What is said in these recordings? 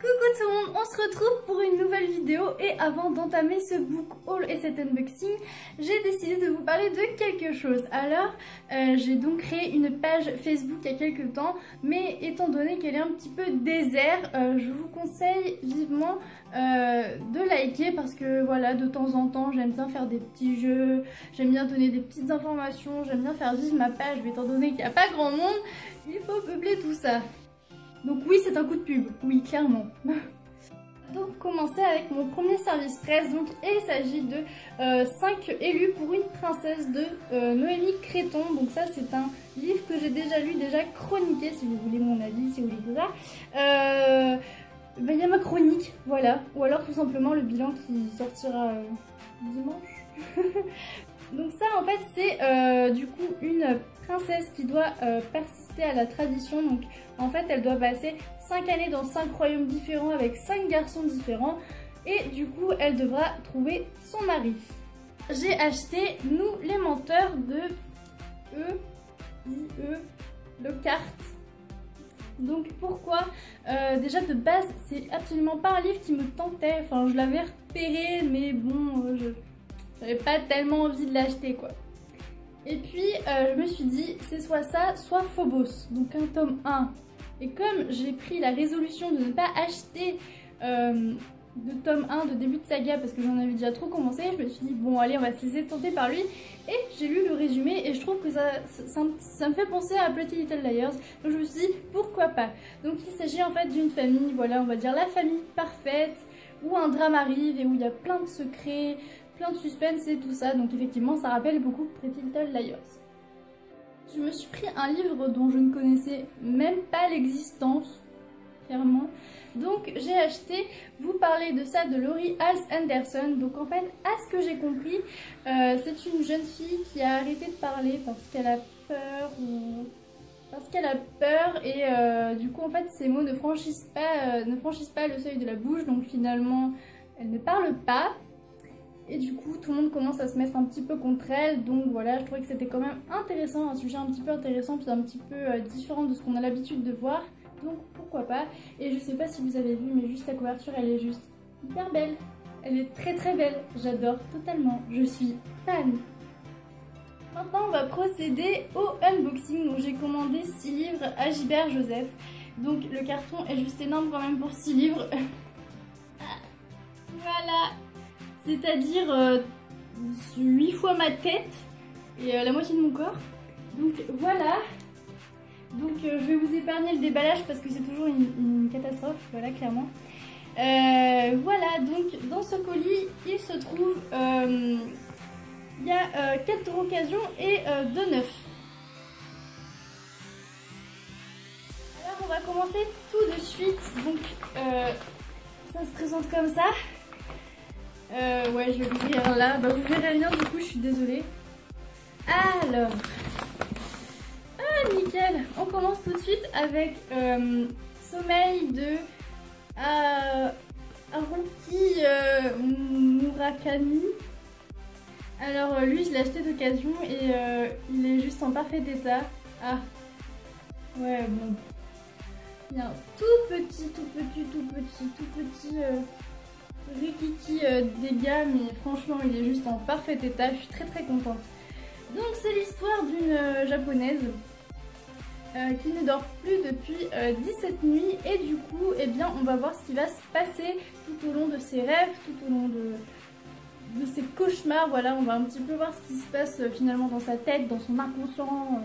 Coucou tout le monde, on se retrouve pour une nouvelle vidéo et avant d'entamer ce book haul et cet unboxing, j'ai décidé de vous parler de quelque chose. Alors, j'ai donc créé une page Facebook il y a quelques temps, mais étant donné qu'elle est un petit peu désert, je vous conseille vivement de liker parce que voilà, de temps en temps, j'aime bien faire des petits jeux, j'aime bien donner des petites informations, j'aime bien faire vivre ma page, mais étant donné qu'il n'y a pas grand monde, il faut peupler tout ça. Donc oui, c'est un coup de pub, oui, clairement. Donc commencer avec mon premier service presse, donc, et il s'agit de 5 élus pour une princesse de Noémie Créton. Donc ça c'est un livre que j'ai déjà lu, déjà chroniqué, si vous voulez mon avis, si vous voulez tout ça. Il y a ma chronique, voilà, ou alors tout simplement le bilan qui sortira dimanche. Donc ça en fait c'est du coup une princesse qui doit persister à la tradition. Donc en fait elle doit passer 5 années dans 5 royaumes différents avec 5 garçons différents et du coup elle devra trouver son mari. J'ai acheté Nous les menteurs de le carte. Donc pourquoi déjà de base c'est absolument pas un livre qui me tentait, enfin je l'avais repéré mais bon j'avais pas tellement envie de l'acheter quoi. Et puis je me suis dit c'est soit ça soit Phobos, donc un tome 1. Et comme j'ai pris la résolution de ne pas acheter de tome 1 de début de saga parce que j'en avais déjà trop commencé, je me suis dit bon allez on va se laisser tenter par lui. Et j'ai lu le résumé et je trouve que ça me fait penser à Pretty Little Liars. Donc je me suis dit pourquoi pas. Donc il s'agit en fait d'une famille, voilà on va dire la famille parfaite où un drame arrive et où il y a plein de secrets, plein de suspense et tout ça. Donc effectivement ça rappelle beaucoup Pretty Little Liars. Je me suis pris un livre dont je ne connaissais même pas l'existence, clairement. Donc j'ai acheté Vous parlez de ça de Laurie Halse Anderson. Donc en fait, à ce que j'ai compris, c'est une jeune fille qui a arrêté de parler parce qu'elle a peur ou... Parce qu'elle a peur et du coup en fait ses mots ne franchissent pas le seuil de la bouche. Donc finalement elle ne parle pas. Et du coup, tout le monde commence à se mettre un petit peu contre elle. Donc voilà, je trouvais que c'était quand même intéressant, un sujet un petit peu intéressant, puis un petit peu différent de ce qu'on a l'habitude de voir. Donc pourquoi pas. Et je sais pas si vous avez vu, mais juste la couverture, elle est juste hyper belle. Elle est très très belle. J'adore totalement. Je suis fan. Maintenant, on va procéder au unboxing. Donc j'ai commandé 6 livres à Gilbert Joseph. Donc le carton est juste énorme quand même pour 6 livres. Voilà. C'est-à-dire 8 fois ma tête et la moitié de mon corps. Donc voilà. Donc je vais vous épargner le déballage parce que c'est toujours une catastrophe, voilà clairement. Voilà, donc dans ce colis il se trouve, il y a 4 d'occasion et 2 neufs. Alors on va commencer tout de suite. Donc ça se présente comme ça. Ouais, je vais l'ouvrir là. Bah, vous verrez rien, du coup, je suis désolée. Alors. Ah, nickel. On commence tout de suite avec Sommeil de Haruki Murakami. Alors, lui, je l'ai acheté d'occasion et il est juste en parfait état. Ah. Ouais, bon. Il y a un tout petit Rikiki dégâts, mais franchement il est juste en parfait état, je suis très très contente. Donc c'est l'histoire d'une japonaise qui ne dort plus depuis 17 nuits et du coup eh bien on va voir ce qui va se passer tout au long de ses rêves, tout au long de ses cauchemars. Voilà, on va un petit peu voir ce qui se passe finalement dans sa tête, dans son inconscient.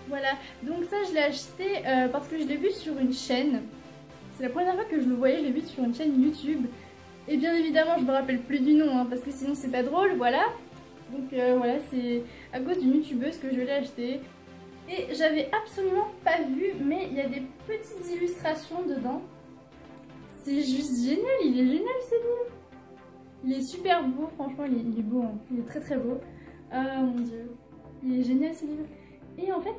Voilà, donc ça je l'ai acheté parce que je l'ai vu sur une chaîne. C'est la première fois que je le voyais, je l'ai vu sur une chaîne YouTube. Et bien évidemment, je me rappelle plus du nom, hein, parce que sinon c'est pas drôle, voilà. Donc voilà, c'est à cause d'une youtubeuse que je l'ai acheté. Et j'avais absolument pas vu, mais il y a des petites illustrations dedans. C'est juste génial, il est génial ce livre. Il est super beau, franchement, il est beau, hein. Il est très très beau. Ah mon dieu, il est génial ce livre. Et en fait,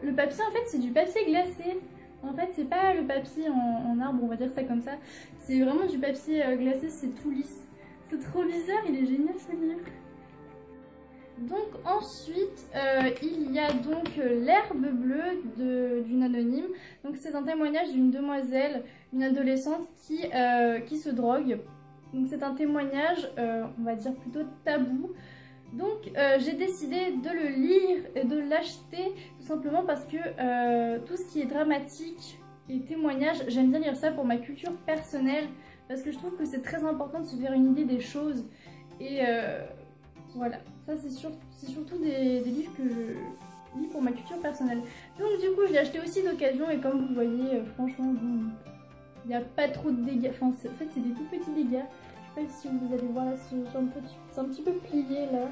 le papier en fait c'est du papier glacé. En fait, c'est pas le papier en arbre, on va dire ça comme ça. C'est vraiment du papier glacé, c'est tout lisse. C'est trop bizarre, il est génial ce livre. Donc ensuite, il y a donc l'herbe bleue d'une anonyme. Donc c'est un témoignage d'une demoiselle, une adolescente qui se drogue. Donc c'est un témoignage, on va dire plutôt tabou. Donc j'ai décidé de le lire et de l'acheter tout simplement parce que tout ce qui est dramatique et témoignage, j'aime bien lire ça pour ma culture personnelle parce que je trouve que c'est très important de se faire une idée des choses et voilà, ça c'est surtout des livres que je lis pour ma culture personnelle. Donc du coup je l'ai acheté aussi d'occasion et comme vous voyez, franchement bon, il n'y a pas trop de dégâts, enfin en fait c'est des tout petits dégâts. Je sais pas si vous allez voir là, c'est un petit peu plié là.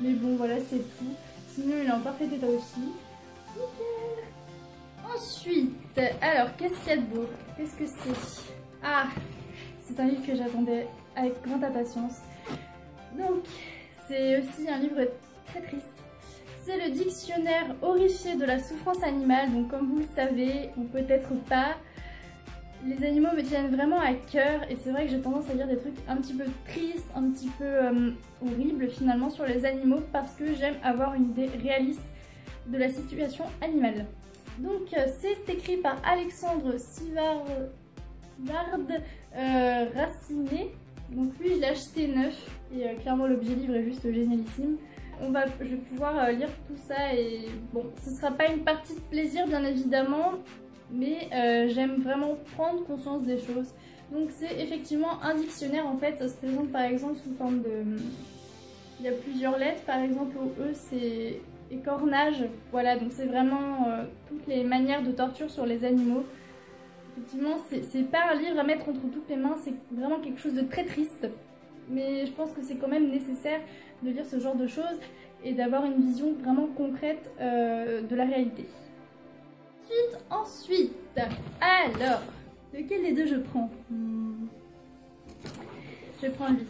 Mais bon voilà c'est tout. Sinon il est en parfait état aussi. Nickel. Ensuite, alors qu'est-ce qu'il y a de beau? Qu'est-ce que c'est? Ah, c'est un livre que j'attendais avec grande impatience. Donc c'est aussi un livre très triste. C'est le dictionnaire horrifié de la souffrance animale. Donc comme vous le savez, ou peut-être pas, les animaux me tiennent vraiment à cœur et c'est vrai que j'ai tendance à lire des trucs un petit peu tristes, un petit peu horribles finalement sur les animaux parce que j'aime avoir une idée réaliste de la situation animale. Donc c'est écrit par Alexandre Sivard Raciné. Donc lui je l'ai acheté neuf et clairement l'objet livre est juste génialissime. Je vais pouvoir lire tout ça et bon, ce sera pas une partie de plaisir bien évidemment, mais j'aime vraiment prendre conscience des choses. Donc c'est effectivement un dictionnaire en fait, ça se présente par exemple sous forme de... Il y a plusieurs lettres, par exemple au E c'est écornage, voilà donc c'est vraiment toutes les manières de torture sur les animaux. Effectivement c'est pas un livre à mettre entre toutes les mains, c'est vraiment quelque chose de très triste. Mais je pense que c'est quand même nécessaire de lire ce genre de choses et d'avoir une vision vraiment concrète de la réalité. Ensuite, alors, lequel des deux je prends? Je prends lui.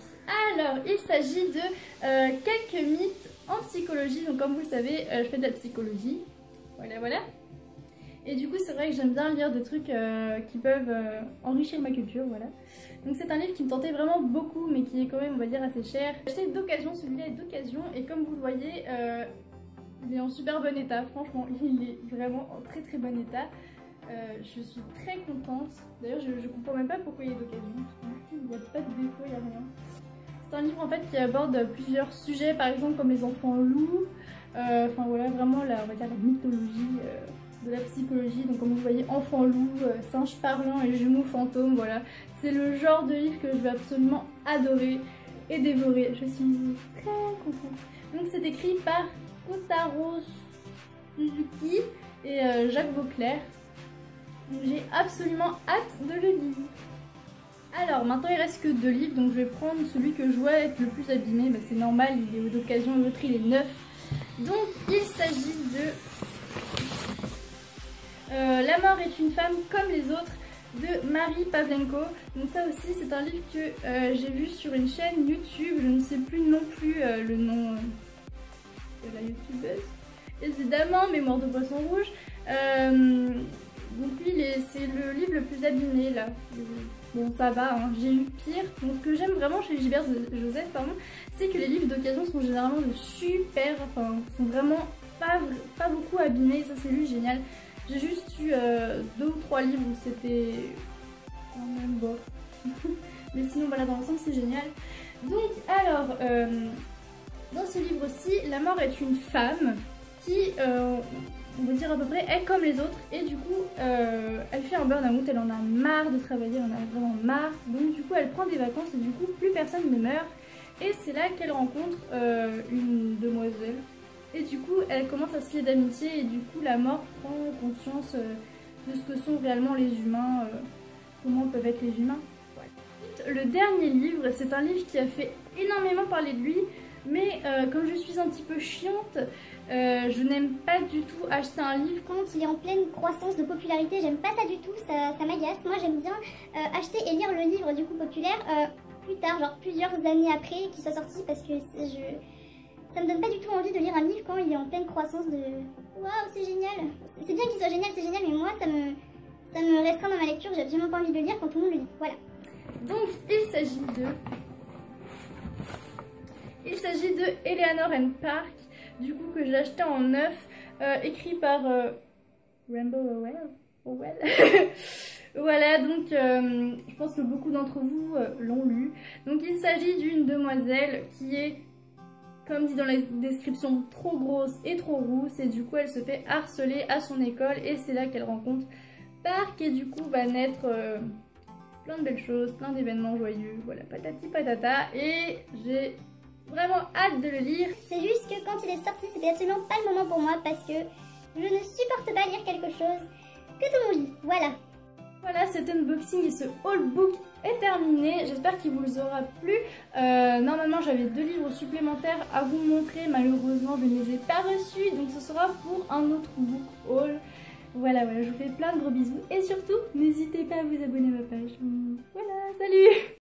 Alors, il s'agit de quelques mythes en psychologie. Donc comme vous le savez, je fais de la psychologie. Voilà, voilà. Et du coup, c'est vrai que j'aime bien lire des trucs qui peuvent enrichir ma culture, voilà. Donc c'est un livre qui me tentait vraiment beaucoup, mais qui est quand même, on va dire, assez cher. J'ai acheté d'occasion, celui-là est d'occasion, et comme vous le voyez, il est en super bon état. Franchement, il est vraiment en très très bon état. Je suis très contente. D'ailleurs, je comprends même pas pourquoi il est d'occasion. Il n'y a pas de défaut, il n'y a rien. C'est un livre en fait qui aborde plusieurs sujets, par exemple comme les enfants loups. Enfin voilà, vraiment on va dire la mythologie de la psychologie. Donc comme vous voyez, enfants loups, singes parlants et jumeaux fantômes, voilà. C'est le genre de livre que je vais absolument adorer et dévorer. Je suis très contente. Donc c'est écrit par Kotaro Suzuki et Jacques Vauclair. J'ai absolument hâte de le lire. Alors maintenant il reste que 2 livres, donc je vais prendre celui que je vois être le plus abîmé. Bah, c'est normal, il est d'occasion, l'autre il est neuf. Donc il s'agit de La mort est une femme comme les autres de Marie Pavlenko. Donc ça aussi c'est un livre que j'ai vu sur une chaîne YouTube, je ne sais plus non plus le nom de la youtubeuse. Évidemment, Mémoire de poisson rouge. Donc lui c'est le livre le plus abîmé là. Bon ça va, hein. J'ai eu pire. Donc ce que j'aime vraiment chez Gilbert Joseph, pardon, c'est que les livres d'occasion sont généralement de super, enfin sont vraiment pas beaucoup abîmés, ça c'est juste génial. J'ai juste eu 2 ou 3 livres où c'était quand même bof. Mais sinon voilà, dans l'ensemble c'est génial. Donc alors, dans ce livre-ci, la mort est une femme qui, on va dire à peu près, est comme les autres et du coup elle fait un burn-out, elle en a marre de travailler, elle en a vraiment marre, donc du coup elle prend des vacances et du coup plus personne ne meurt et c'est là qu'elle rencontre une demoiselle et du coup elle commence à se lier d'amitié et du coup la mort prend conscience de ce que sont réellement les humains, comment peuvent être les humains. Ouais. Le dernier livre, c'est un livre qui a fait énormément parler de lui, mais comme je suis un petit peu chiante, je n'aime pas du tout acheter un livre quand il est en pleine croissance de popularité. J'aime pas ça du tout, ça m'agace. Moi j'aime bien acheter et lire le livre du coup populaire plus tard, genre plusieurs années après qu'il soit sorti, parce que ça me donne pas du tout envie de lire un livre quand il est en pleine croissance de waouh c'est génial. C'est bien qu'il soit génial, c'est génial, mais moi ça me restreint dans ma lecture, j'ai absolument pas envie de le lire quand tout le monde le lit. Voilà. Donc il s'agit de... Il s'agit de Eleanor and Park, du coup que j'ai acheté en neuf, écrit par Rainbow Rowell. Voilà, donc je pense que beaucoup d'entre vous l'ont lu. Donc il s'agit d'une demoiselle qui est, comme dit dans la description, trop grosse et trop rousse, et du coup elle se fait harceler à son école, et c'est là qu'elle rencontre Park, et du coup va naître plein de belles choses, plein d'événements joyeux, voilà, patati patata, et j'ai vraiment hâte de le lire. C'est juste que quand il est sorti, c'était absolument pas le moment pour moi parce que je ne supporte pas lire quelque chose que tout le monde lit, voilà. Voilà, cet unboxing et ce haul book est terminé. J'espère qu'il vous aura plu. Normalement, j'avais 2 livres supplémentaires à vous montrer. Malheureusement, je ne les ai pas reçus. Donc, ce sera pour un autre book haul. Voilà, je vous fais plein de gros bisous. Et surtout, n'hésitez pas à vous abonner à ma page. Voilà, salut!